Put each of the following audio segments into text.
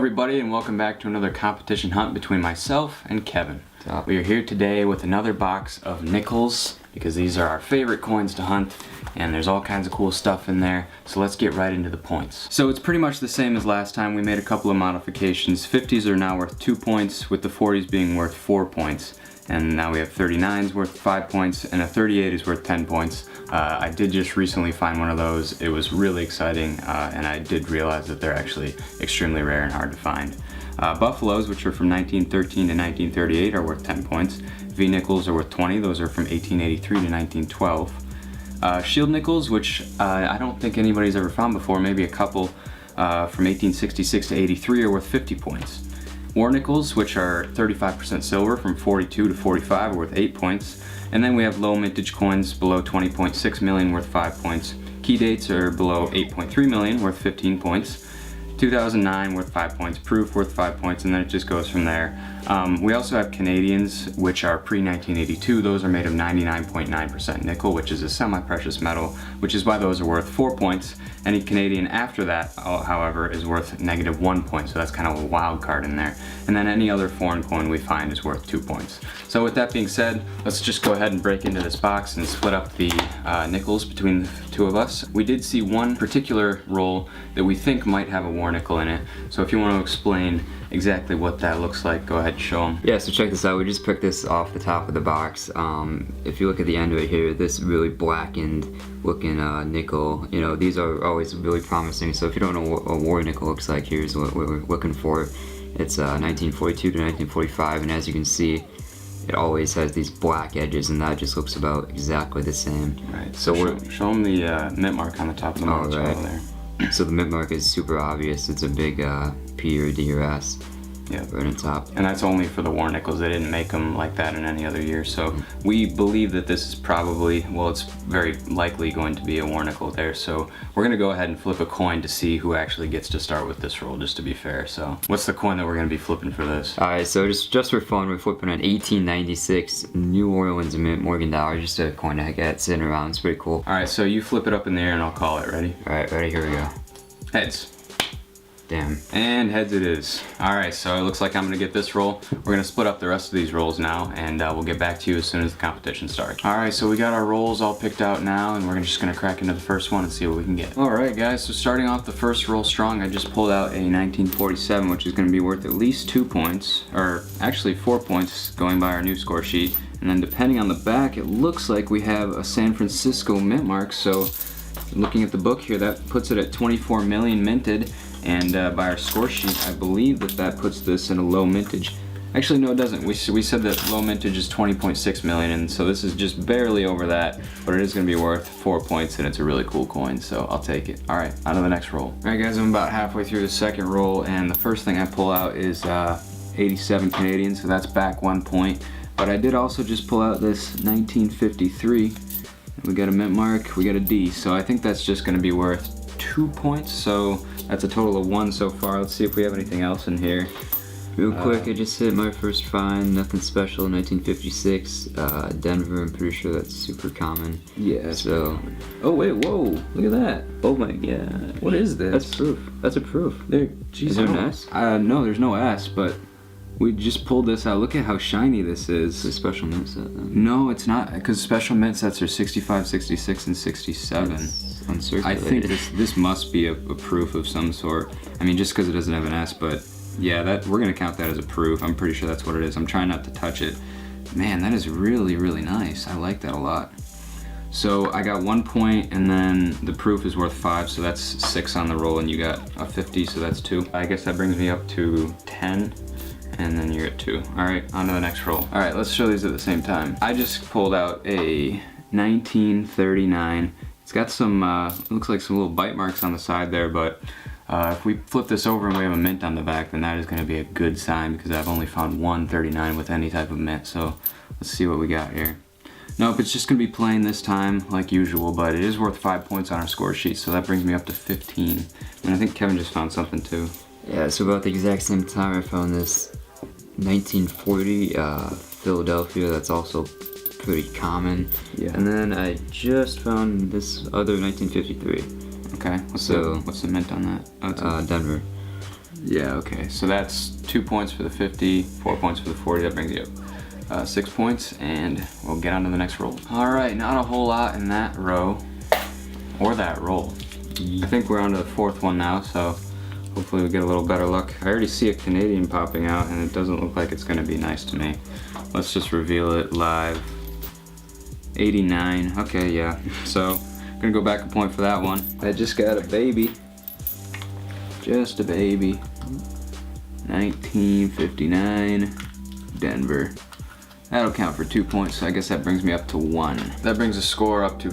everybody, and welcome back to another competition hunt between myself and Kevin. We are here today with another box of nickels because these are our favorite coins to hunt and there's all kinds of cool stuff in there, so let's get right into the points. So it's pretty much the same as last time. We made a couple of modifications. 50s are now worth 2 points, with the 40s being worth 4 points. And now we have 39s worth 5 points and a 38 is worth 10 points. I did just recently find one of those. It was really exciting and I did realize that they're actually extremely rare and hard to find. Buffaloes, which are from 1913 to 1938, are worth 10 points. V-nickels are worth 20. Those are from 1883 to 1912. Shield nickels, which I don't think anybody's ever found before, maybe a couple, from 1866 to 83 are worth 50 points. War nickels, which are 35% silver from 42 to 45, are worth 8 points. And then we have low mintage coins below 20.6 million worth 5 points. Key dates are below 8.3 million worth 15 points. 2009 worth 5 points, proof worth 5 points, and then it just goes from there. We also have Canadians, which are pre-1982. Those are made of 99.9% nickel, which is a semi-precious metal, which is why those are worth 4 points. Any Canadian after that, however, is worth -1 point, so that's kind of a wild card in there. And then any other foreign coin we find is worth 2 points. So with that being said, let's just go ahead and break into this box and split up the nickels between the two of us. We did see one particular roll that we think might have a war nickel in it, so if you want to explain exactly what that looks like, go ahead and show them. Yeah, so check this out. We just picked this off the top of the box. If you look at the end right here, this really blackened looking nickel, you know, these are always really promising. So if you don't know what a war nickel looks like, here's what we're looking for. It's 1942 to 1945, and as you can see, it always has these black edges, and that just looks about exactly the same. Right, so show them the mint mark on the top of the mark there. So the mint mark is super obvious. It's a big P or D or S. Yeah, right on top. And that's only for the war nickels. They didn't make them like that in any other year. So we believe that this is probably, well, it's very likely going to be a war nickel there. So we're gonna go ahead and flip a coin to see who actually gets to start with this roll, just to be fair. So what's the coin that we're gonna be flipping for this? All right, so just for fun, we're flipping an 1896 New Orleans Mint Morgan dollar, just a coin I got sitting around. It's pretty cool. All right, so you flip it up in the air and I'll call it. Ready? All right, ready, here we go. Heads. Damn. And heads it is. Alright, so it looks like I'm going to get this roll. We're going to split up the rest of these rolls now, and we'll get back to you as soon as the competition starts. Alright, so we got our rolls all picked out now, and we're just going to crack into the first one and see what we can get. Alright guys, so starting off the first roll strong, I just pulled out a 1947, which is going to be worth at least 2 points, or actually 4 points going by our new score sheet. And then depending on the back, it looks like we have a San Francisco mint mark, so looking at the book here, that puts it at 24 million minted. And by our score sheet, I believe that puts this in a low mintage. Actually, no, it doesn't. We said that low mintage is 20.6 million, and so this is just barely over that, but it is going to be worth 4 points, and it's a really cool coin, so I'll take it. All right, on to the next roll. All right, guys, I'm about halfway through the second roll, and the first thing I pull out is 87 Canadian, so that's back 1 point. But I did also just pull out this 1953. We got a mint mark, we got a D, so I think that's just going to be worth 2 points, so that's a total of 1 so far. Let's see if we have anything else in here. Real quick, I just hit my first find, nothing special, 1956, Denver. I'm pretty sure that's super common. Yeah, so. Oh wait, whoa, look at that. Oh my god. What is this? That's proof. That's a proof. There, geez, is there an S? No, there's no S, but we just pulled this out. Look at how shiny this is. It's a special mint set then. No, it's not, because special mint sets are 65, 66, and 67. I think this must be a proof of some sort. I mean, just because it doesn't have an S, but yeah, we're gonna count that as a proof. I'm pretty sure that's what it is. I'm trying not to touch it. Man, that is really, really nice. I like that a lot. So I got 1 point, and then the proof is worth 5, so that's 6 on the roll, and you got a 50, so that's 2. I guess that brings me up to 10. And then you're at 2. Alright, on to the next roll. Alright, let's show these at the same time. I just pulled out a 1939. It's got some, looks like some little bite marks on the side there, but if we flip this over and we have a mint on the back, then that is going to be a good sign, because I've only found one 39 with any type of mint, so let's see what we got here. Nope, it's just going to be plain this time, like usual, but it is worth 5 points on our score sheet, so that brings me up to 15. And I think Kevin just found something too. Yeah, so about the exact same time I found this 1940 Philadelphia, that's also pretty common. Yeah. And then I just found this other 1953. Okay. What's the mint on that? Oh, Denver. Yeah, okay. So that's 2 points for the 50, 4 points for the 40. That brings you up 6 points, and we'll get on to the next roll. All right, not a whole lot in that row or that roll. I think we're on to the fourth one now, so hopefully we get a little better luck. I already see a Canadian popping out, and it doesn't look like it's gonna be nice to me. Let's just reveal it live. 89, okay, yeah. So, I'm gonna go back a point for that one. I just got a baby. Just a baby. 1959, Denver. That'll count for 2 points, so I guess that brings me up to 1. That brings the score up to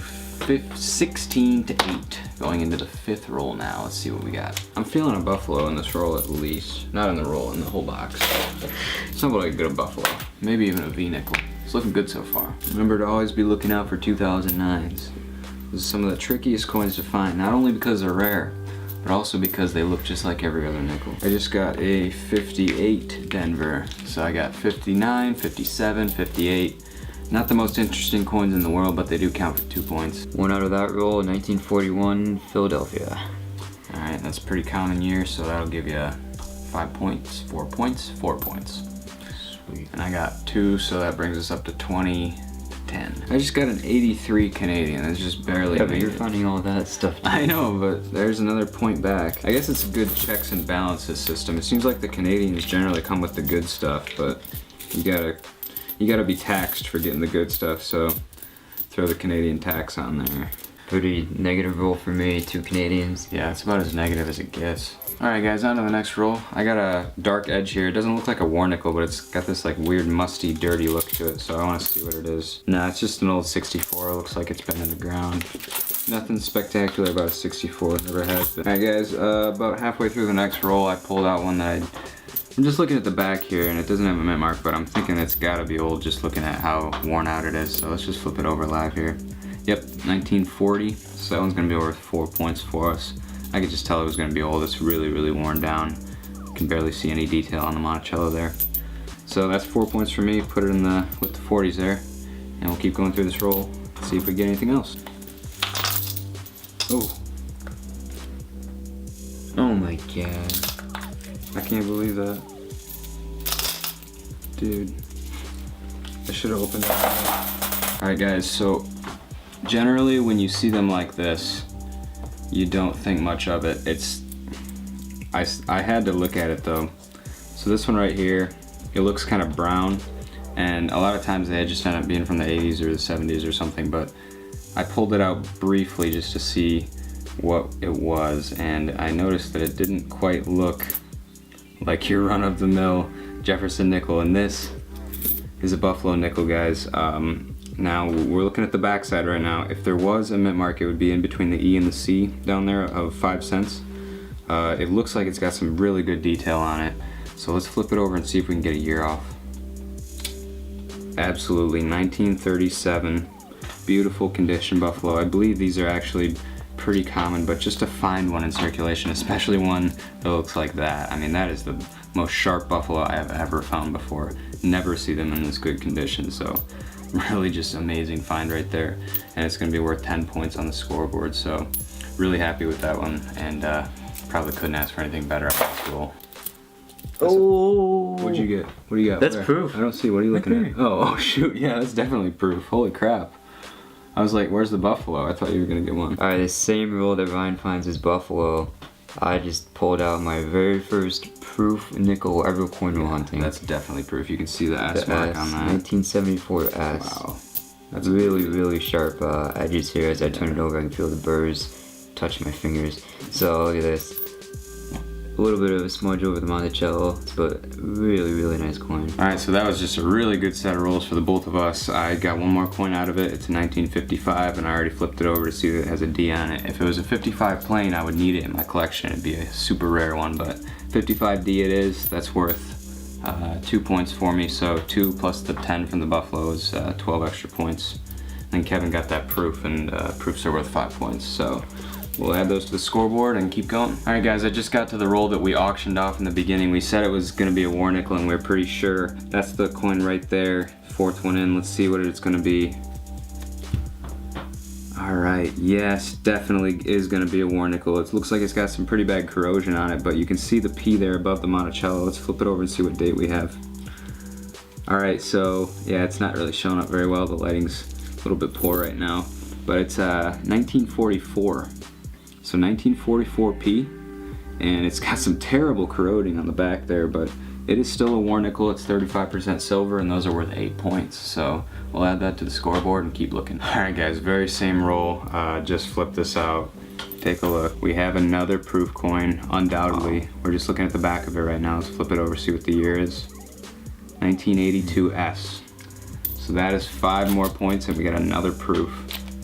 16 to 8. Going into the fifth roll now. Let's see what we got. I'm feeling a buffalo in this roll at least. Not in the roll, in the whole box. Something like a good buffalo. Maybe even a V-nickel. It's looking good so far. Remember to always be looking out for 2009s. This is some of the trickiest coins to find, not only because they're rare, but also because they look just like every other nickel. I just got a 58 Denver. So I got 59, 57, 58. Not the most interesting coins in the world, but they do count for 2 points. One out of that roll, 1941, Philadelphia. All right, that's a pretty common year, so that'll give you 5 points, 4 points, 4 points. Sweet. And I got 2, so that brings us up to 20 to 10. I just got an 83 Canadian. That's just barely. Yeah, but you're finding all that stuff too. I know, but there's another point back. I guess it's a good checks and balances system. It seems like the Canadians generally come with the good stuff, but you gotta be taxed for getting the good stuff, so throw the Canadian tax on there. Pretty negative roll for me, 2 Canadians. Yeah, it's about as negative as it gets. Alright guys, on to the next roll. I got a dark edge here. It doesn't look like a war nickel, but it's got this like weird musty, dirty look to it, so I want to see what it is. Nah, it's just an old 64. It looks like it's been in the ground. Nothing spectacular about a 64, never has been. Alright guys, about halfway through the next roll, I pulled out one that I'm just looking at the back here, and it doesn't have a mint mark, but I'm thinking it's gotta be old just looking at how worn out it is. So let's just flip it over live here. Yep, 1940. So that one's gonna be worth 4 points for us. I could just tell it was gonna be old. It's really, really worn down. You can barely see any detail on the Monticello there. So that's 4 points for me. Put it in with the 40s there, and we'll keep going through this roll. See if we get anything else. Oh. Oh my god. I can't believe that. Dude. I should have opened it. Alright guys, so generally when you see them like this, you don't think much of it. I had to look at it though. So this one right here, it looks kind of brown, and a lot of times they just end up being from the 80s or the 70s or something, but I pulled it out briefly just to see what it was, and I noticed that it didn't quite look like your run-of-the-mill Jefferson nickel, and this is a Buffalo nickel, guys. Now we're looking at the backside right now. If there was a mint mark, it would be in between the E and the C down there of 5 cents. It looks like it's got some really good detail on it. So let's flip it over and see if we can get a year off. Absolutely, 1937. Beautiful condition Buffalo. I believe these are actually pretty common, but just to find one in circulation, especially one that looks like that. I mean, that is the most sharp buffalo I have ever found before. Never see them in this good condition, so really just amazing find right there. And it's gonna be worth 10 points on the scoreboard, so really happy with that one, and probably couldn't ask for anything better after this roll. Oh! What'd you get? What do you got? That's Where? proof. I don't see. What are you looking Right at? Oh shoot, yeah, that's definitely proof. Holy crap. I was like, where's the buffalo? I thought you were gonna get one. Alright, the same roll that Ryan finds is buffalo. I just pulled out my very first proof nickel ever coin roll hunting. That's definitely proof. You can see the S mark on that. 1974 S. Wow. That's really, really sharp edges here. As I turn it over, I can feel the burrs touch my fingers. So look at this. A little bit of a smudge over the Monticello, but really, really nice coin. Alright, so that was just a really good set of rolls for the both of us. I got one more coin out of it. It's a 1955, and I already flipped it over to see that it has a D on it. If it was a 55 plain, I would need it in my collection. It'd be a super rare one, but 55D it is. That's worth 2 points for me. So 2 plus the 10 from the Buffalo is 12 extra points. And Kevin got that proof, and proofs are worth 5 points. So we'll add those to the scoreboard and keep going. All right guys, I just got to the roll that we auctioned off in the beginning. We said it was gonna be a war nickel, and we're pretty sure. That's the coin right there, fourth one in. Let's see what it's gonna be. All right, yes, definitely is gonna be a war nickel. It looks like it's got some pretty bad corrosion on it, but you can see the P there above the Monticello. Let's flip it over and see what date we have. All right, so yeah, it's not really showing up very well. The lighting's a little bit poor right now, but it's 1944. So 1944 P, and it's got some terrible corroding on the back there, but it is still a war nickel. It's 35% silver, and those are worth 8 points. So we'll add that to the scoreboard and keep looking. All right, guys, very same roll. Just flip this out. Take a look. We have another proof coin, undoubtedly. We're just looking at the back of it right now. Let's flip it over, see what the year is. 1982S. So that is 5 more points, and we got another proof.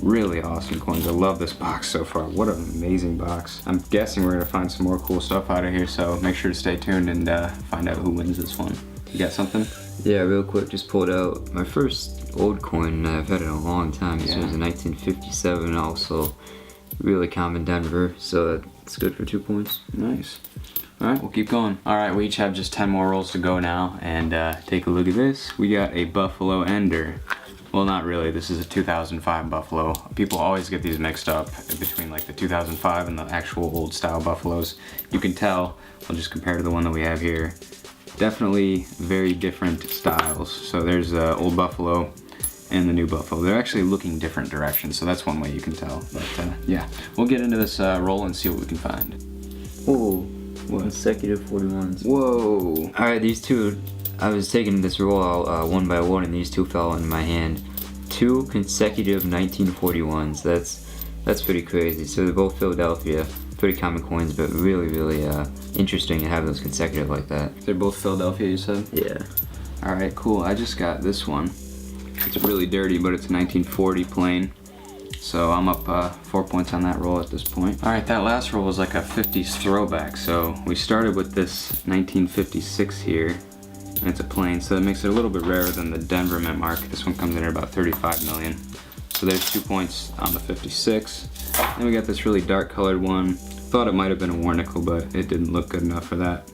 Really awesome coins. I love this box so far. What an amazing box. I'm guessing we're gonna find some more cool stuff out of here, so make sure to stay tuned and find out who wins this one. You got something? Yeah, real quick, just pulled out my first old coin I've had in a long time. This was in 1957, also really common Denver, so that's good for 2 points. Nice. All right, we'll keep going. All right, we each have just 10 more rolls to go now, and take a look at this. We got a Buffalo Ender. Well, not really. This is a 2005 Buffalo. People always get these mixed up between like the 2005 and the actual old style Buffaloes. You can tell. I'll just compare to the one that we have here. Definitely very different styles. So there's the old Buffalo and the new Buffalo. They're actually looking different directions, so that's one way you can tell. But yeah, we'll get into this roll and see what we can find. Whoa, consecutive 41s. Whoa. All right, these two, I was taking this roll out one by one, and these two fell into my hand. 2 consecutive 1941s. That's pretty crazy. So they're both Philadelphia. Pretty common coins, but really, really interesting to have those consecutive like that. They're both Philadelphia, you said? Yeah. All right, cool. I just got this one. It's really dirty, but it's 1940 plain. So I'm up 4 points on that roll at this point. All right, that last roll was like a 50s throwback. So we started with this 1956 here, and it's a plain, so that makes it a little bit rarer than the Denver mint mark. This one comes in at about 35 million. So there's 2 points on the 56. Then we got this really dark colored one. Thought it might have been a war nickel, but it didn't look good enough for that.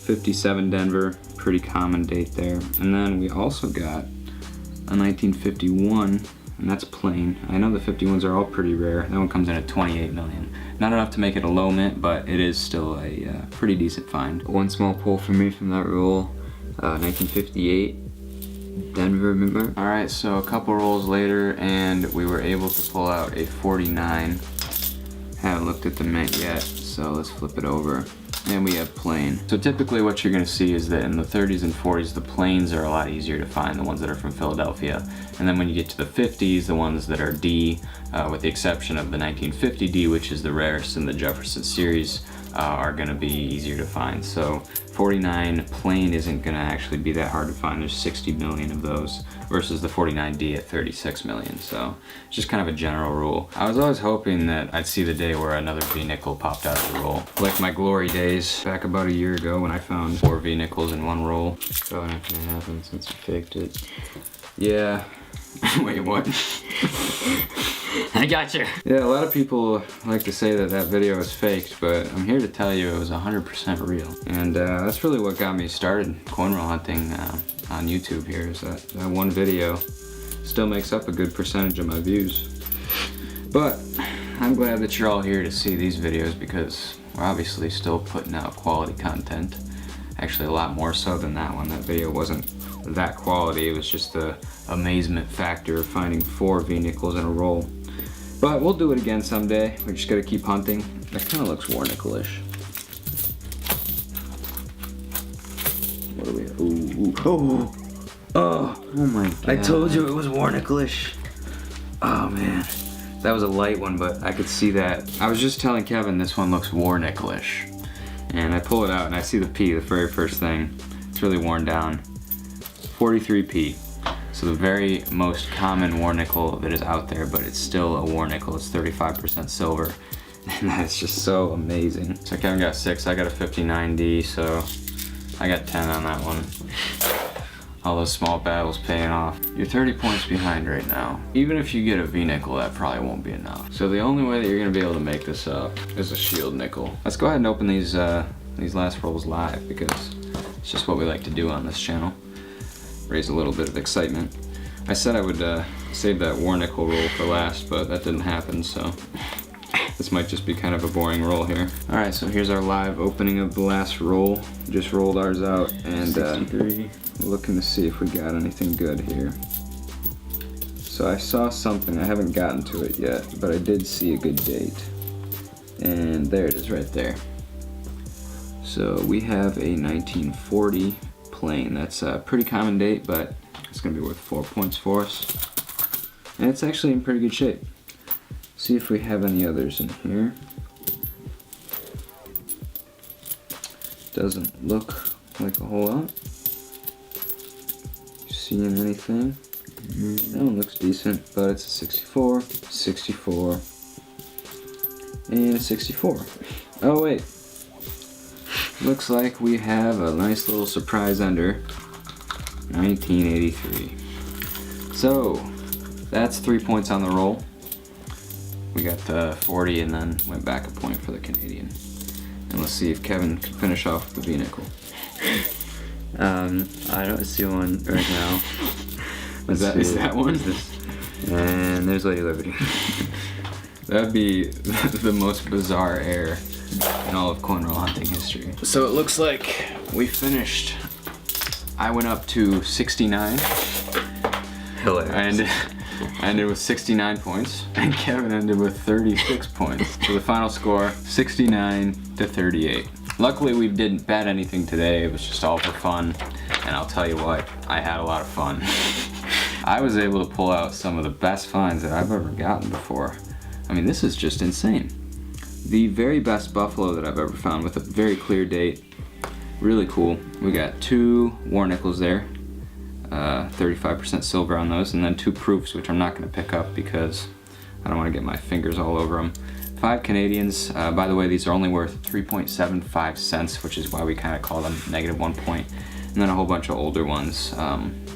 57 Denver, pretty common date there. And then we also got a 1951, and that's plain. I know the 51s are all pretty rare. That one comes in at 28 million. Not enough to make it a low mint, but it is still a pretty decent find. One small pull for me from that roll. 1958 Denver mint mark. All right, so a couple rolls later, and we were able to pull out a 49. Haven't looked at the mint yet, so let's flip it over. And we have plain. So typically what you're gonna see is that in the 30s and 40s, the plains are a lot easier to find, the ones that are from Philadelphia. And then when you get to the 50s, the ones that are D, with the exception of the 1950 D, which is the rarest in the Jefferson series, are gonna be easier to find. So 49 plain isn't gonna actually be that hard to find. There's 60 million of those versus the 49D at 36 million. So it's just kind of a general rule. I was always hoping that I'd see the day where another V nickel popped out of the roll. Like my glory days back about a year ago when I found 4 V nickels in one roll. Probably not gonna happen since you faked it. Yeah. Wait, what? I got you. Yeah, a lot of people like to say that that video is faked, but I'm here to tell you it was 100% real. And that's really what got me started coin roll hunting on YouTube here, is that one video still makes up a good percentage of my views. But I'm glad that you're all here to see these videos, because we're obviously still putting out quality content. Actually, a lot more so than that one. That video wasn't that quality, it was just the amazement factor of finding 4 V nickels in a roll. But we'll do it again someday. We just gotta keep hunting. That kind of looks war nickel-ish. What do we have? Ooh. Oh my god. I told you it was war nickel-ish. Oh man. That was a light one, but I could see that. I was just telling Kevin this one looks war nickel-ish. And I pull it out and I see the P, the very first thing. It's really worn down. 43P. So the very most common war nickel that is out there, but it's still a war nickel. It's 35% silver. And that's just so amazing. So Kevin got 6, I got a 59D, so I got 10 on that one. All those small battles paying off. You're 30 points behind right now. Even if you get a V nickel, that probably won't be enough. So the only way that you're gonna be able to make this up is a shield nickel. Let's go ahead and open these last rolls live, because it's just what we like to do on this channel. Raise a little bit of excitement. I said I would save that war nickel roll for last, but that didn't happen, so this might just be kind of a boring roll here. Alright, so here's our live opening of the last roll. Just rolled ours out, and looking to see if we got anything good here. So I saw something, I haven't gotten to it yet, but I did see a good date. And there it is right there. So we have a 1940 plain. That's a pretty common date, but it's gonna be worth 4 points for us. And it's actually in pretty good shape. See if we have any others in here. Doesn't look like a whole lot. Seeing anything? That one looks decent, but it's a 64, 64, and a 64. Oh wait. Looks like we have a nice little surprise ender. 1983. So, that's 3 points on the roll. We got the 40 and then went back a point for the Canadian. And let's see if Kevin can finish off with the V-nickel. I don't see one right now. Is that one? And there's Lady Liberty. That'd be the most bizarre error in all of coin roll hunting history. So it looks like we finished. I went up to 69. Hilarious. I ended with 69 points, and Kevin ended with 36 points. So the final score, 69 to 38. Luckily we didn't bet anything today, it was just all for fun. And I'll tell you what, I had a lot of fun. I was able to pull out some of the best finds that I've ever gotten before. I mean, this is just insane. The very best buffalo that I've ever found with a very clear date. Really cool. We got 2 war nickels there. 35% silver on those, and then 2 proofs, which I'm not going to pick up because I don't want to get my fingers all over them. 5 Canadians. By the way, these are only worth 3.75 cents, which is why we kind of call them -1 point. And then a whole bunch of older ones.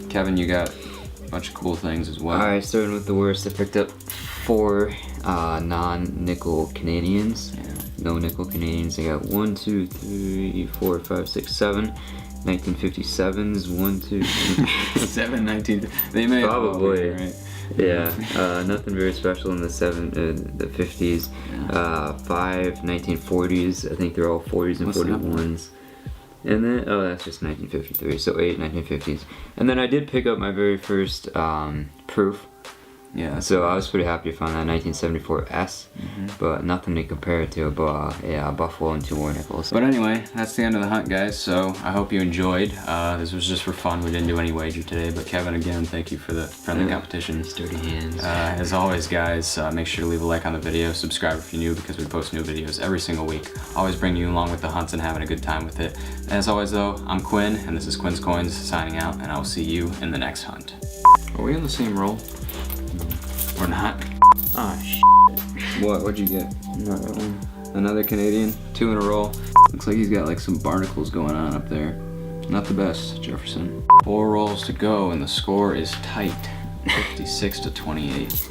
Kevin, you got a bunch of cool things as well. Alright, starting with the worst, I picked up 4 non-nickel Canadians. Yeah. No nickel Canadians. I got 1, 2, 3, 4, 5, 6, 7. 1957s, 1, 2, 3. 7, 19. They may Probably. right? Yeah, nothing very special in the 50s. Yeah. 5 1940s. I think they're all 40s and What's that 41s. And then, oh, that's just 1953. So 8 1950s. And then I did pick up my very first proof. Yeah. So I was pretty happy to find that 1974S, but nothing to compare it to a buffalo and 2 war nickels. But anyway, that's the end of the hunt, guys. So I hope you enjoyed. This was just for fun. We didn't do any wager today. But Kevin, again, thank you for the friendly competition. Dirty hands. As always, guys, make sure to leave a like on the video. Subscribe if you're new because we post new videos every single week. Always bring you along with the hunts and having a good time with it. As always, though, I'm Quinn, and this is Quin's Coins signing out, and I will see you in the next hunt. Are we on the same roll? Or not? Ah, What? What'd you get? Another one. Another Canadian? 2 in a row. Looks like he's got like some barnacles going on up there. Not the best, Jefferson. 4 rolls to go and the score is tight. 56 to 28.